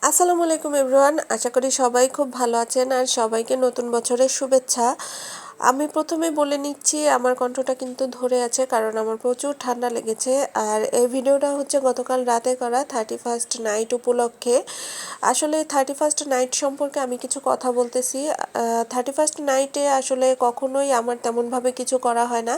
আসসালামু আলাইকুম এভরিওয়ান, আশা করি সবাই খুব ভালো আছেন আর সবাইকে নতুন বছরের শুভেচ্ছা। আমি প্রথমে বলে নিচ্ছি আমার কণ্ঠটা কিন্তু ধরে আছে কারণ আমার প্রচুর ঠান্ডা লেগেছে। আর এই ভিডিওটা হচ্ছে গতকাল রাতে করা 31st নাইট উপলক্ষে। আসলে 31st নাইট সম্পর্কে আমি কিছু কথা বলতেছি। 31st নাইটে আসলে কখনোই আমার তেমনভাবে কিছু করা হয় না।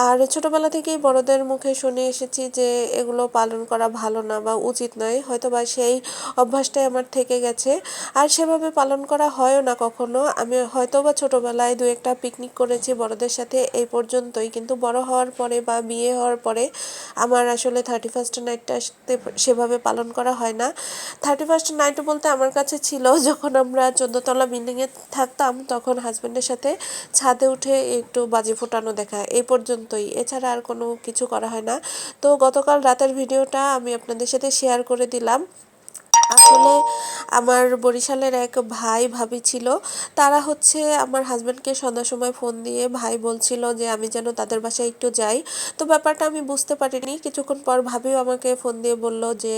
আর ছোটোবেলা থেকেই বড়দের মুখে শুনে এসেছি যে এগুলো পালন করা ভালো না বা উচিত নয়, হয়তো বা সেই অভ্যাসটাই আমার থেকে গেছে। আর সেভাবে পালন করা হয়ও না কখনো। আমি হয়তো বা ছোটোবেলায় দু একটা পিকনিক করেছি বড়দের সাথে, এই পর্যন্তই। কিন্তু বড় হওয়ার পরে বা বিয়ে হওয়ার পরে আমার আসলে 31st নাইটটা সেভাবে পালন করা হয় না। 31st নাইট বলতে আমার কাছে ছিল যখন আমরা 14তলা বিল্ডিংয়ে থাকতাম, তখন হাজব্যান্ডের সাথে ছাদে উঠে একটু বাজি ফোটানো দেখা, এই পর্যন্তই। এছাড়া আর কোনো কিছু করা হয় না। তো গতকাল রাতের ভিডিওটা আমি আপনাদের সাথে শেয়ার করে দিলাম। আসলে আমার বরিশালের এক ভাই ভাবি ছিল, তারা হচ্ছে আমার হাজব্যান্ডকে সন্ধ্যার সময় ফোন দিয়ে ভাই বলছিল যে আমি যেন তাদের বাসায় একটু যাই। তো ব্যাপারটা আমি বুঝতে পারিনি, কিছুক্ষণ পর ভাবিও আমাকে ফোন দিয়ে বলল যে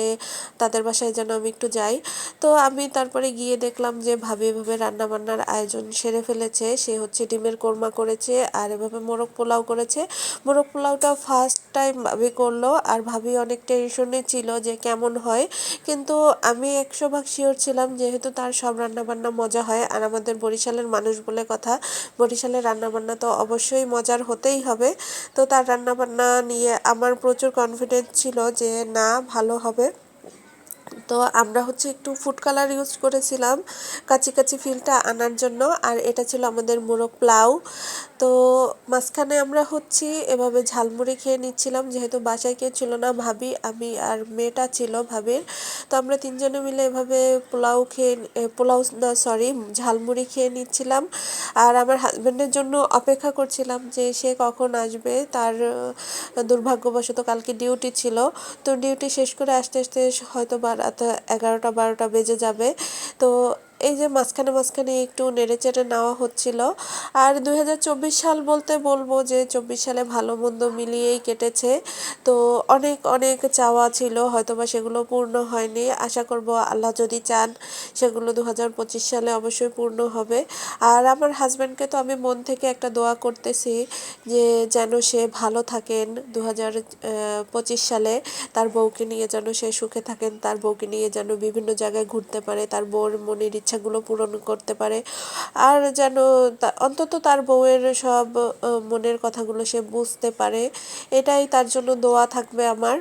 তাদের বাসায় যেন আমি একটু যাই। তো আমি তারপরে গিয়ে দেখলাম যে ভাবি এভাবে রান্নাবান্নার আয়োজন সেরে ফেলেছে। সে হচ্ছে ডিমের কোরমা করেছে আর এভাবে মোরগ পোলাও করেছে। মোরগ পোলাওটা ফার্স্ট টাইম ভাবি করলো আর ভাবি অনেক টেনশনে ছিল যে কেমন হয়। কিন্তু আমি 100 ভাগ শিওর ছিলাম, যেহেতু তার সব রান্নাবান্না মজা হয় আর আমাদের বরিশালের মানুষ বলে কথা, বরিশালের রান্নাবান্না তো অবশ্যই মজার হতেই হবে। তো তার রান্নাবান্না নিয়ে আমার প্রচুর কনফিডেন্স ছিল যে না, ভালো হবে। তো আমরা হচ্ছে একটু ফুড কালার ইউজ করেছিলাম কাচি কাচি ফিলটা আনার জন্য। আর এটা ছিল আমাদের মোরগ পোলাও। তো মাঝখানে আমরা হচ্ছি এভাবে ঝালমুড়ি খেয়ে নিচ্ছিলাম, যেহেতু বাসায় কেউ ছিল না, ভাবি আমি আর মেয়েটা ছিল ভাবির। তো আমরা তিনজনে মিলে এভাবে পোলাও না সরি ঝালমুড়ি খেয়ে নিচ্ছিলাম। আর আমার হাজব্যান্ডের জন্য অপেক্ষা করছিলাম যে সে কখন আসবে। তার দুর্ভাগ্যবশত কালকে ডিউটি ছিল। তো ডিউটি শেষ করে আসতে আসতে হয়তো বা রাত 11টা 12টা বেজে যাবে। তো এই যে মাঝখানে মাঝখানে একটু নেড়ে চেড়ে নেওয়া হচ্ছিল। আর 2024 সাল বলতে বলবো যে 24 সালে ভালো মন্দ মিলিয়েই কেটেছে। তো অনেক অনেক চাওয়া ছিল, হয়তো বা সেগুলো পূর্ণ হয়নি। আশা করব আল্লাহ যদি চান সেগুলো 2025 সালে অবশ্যই পূর্ণ হবে। আর আমার হাজব্যান্ডকে তো আমি মন থেকে একটা দোয়া করতেছি যে যেন সে ভালো থাকেন 2025 সালে। তার বউকে নিয়ে যেন সে সুখে থাকেন, তার বউকে নিয়ে যেন বিভিন্ন জায়গায় ঘুরতে পারে, তার বউর মনের ইচ্ছাগুলো পূরণ করতে পারে। আর যেন অন্তত তার বউয়ের সব মনের কথাগুলো সে বুঝতে পারে। এটাই তার জন্য দোয়া থাকবে আমার।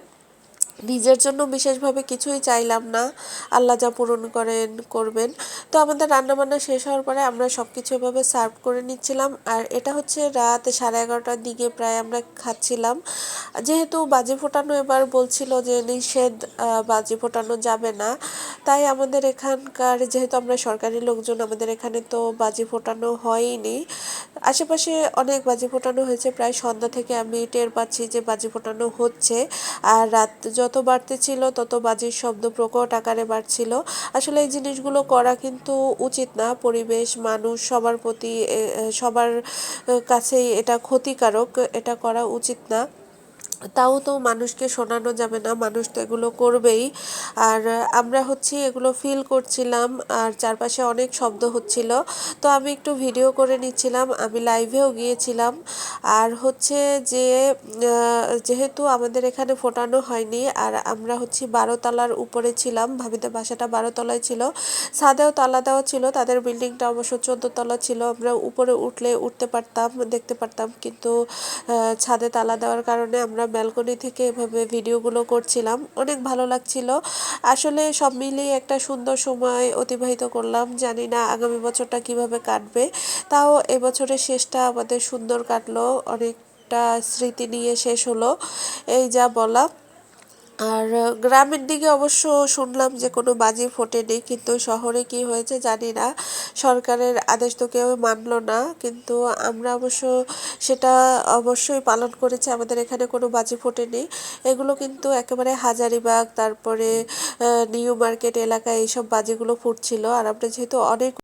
নিজের জন্য বিশেষভাবে কিছুই চাইলাম না, আল্লাহ যা পূরণ করেন করবেন। তো আমাদের রান্নাবান্না শেষ হওয়ার পরে আমরা সব কিছু এভাবে সার্ভ করে নিচ্ছিলাম। আর এটা হচ্ছে রাত 11:30টার দিকে প্রায় আমরা খাচ্ছিলাম। যেহেতু বাজি ফোটানো এবার বলছিল যে নিষেধ, বাজি ফোটানো যাবে না, তাই আমাদের এখানকার, যেহেতু আমরা সরকারি লোকজন, আমাদের এখানে তো বাজি ফোটানো হয়নি। আশেপাশে অনেক বাজি ফোটানো হয়েছে, প্রায় সন্ধ্যা থেকে আমি টের পাচ্ছি যে বাজি ফোটানো হচ্ছে। আর রাত যত বাড়তে ছিল তত বাজির শব্দ প্রকট আকারে বাড়ছিল। আসলে এই জিনিসগুলো করা কিন্তু উচিত না, পরিবেশ মানুষ সবার প্রতি সবার কাছেই এটা ক্ষতিকারক, এটা করা উচিত না। তাও তো মানুষকে শোনানো যাবে না, মানুষ তো এগুলো করবেই। আর আমরা হচ্ছে এগুলো ফিল করছিলাম আর চারপাশে অনেক শব্দ হচ্ছিল। তো আমি একটু ভিডিও করে নিচ্ছিলাম, আমি লাইভেও গিয়েছিলাম। আর হচ্ছে যে যেহেতু আমাদের এখানে ফোটানো হয়নি আর আমরা হচ্ছে 12তলার উপরে ছিলাম, ভাবিদের বাসাটা 12তলায় ছিল, ছাদেও তালা দেওয়া ছিল। তাদের বিল্ডিংটা অবশ্য 14তলা ছিল, আমরা উপরে উঠলে উঠতে পারতাম, দেখতে পারতাম। কিন্তু ছাদে তালা দেওয়ার কারণে আমরা ব্যালকনি থেকে এভাবে ভিডিওগুলো করছিলাম, অনেক ভালো লাগছিল। আসলে সব মিলিয়ে একটা সুন্দর সময় অতিবাহিত করলাম। জানি না আগামী বছরটা কিভাবে কাটবে, তাও এবছরের শেষটা আমাদের সুন্দর কাটলো, অনেকটা স্মৃতি নিয়ে শেষ হলো, এই যা বলা। আর গ্রামের দিকে অবশ্য শুনলাম যে কোনো বাজি ফোটেনি, কিন্তু শহরে কি হয়েছে জানি না, সরকারের আদেশ তো কেউ মানলো না। কিন্তু আমরা অবশ্য সেটা অবশ্যই পালন করেছি, আমাদের এখানে কোনো বাজি ফোটেনি। এগুলো কিন্তু একেবারে হাজারিবাগ, তারপরে নিউ মার্কেট এলাকায় এইসব বাজিগুলো ফুটছিল। আর আমরা যেহেতু অনেক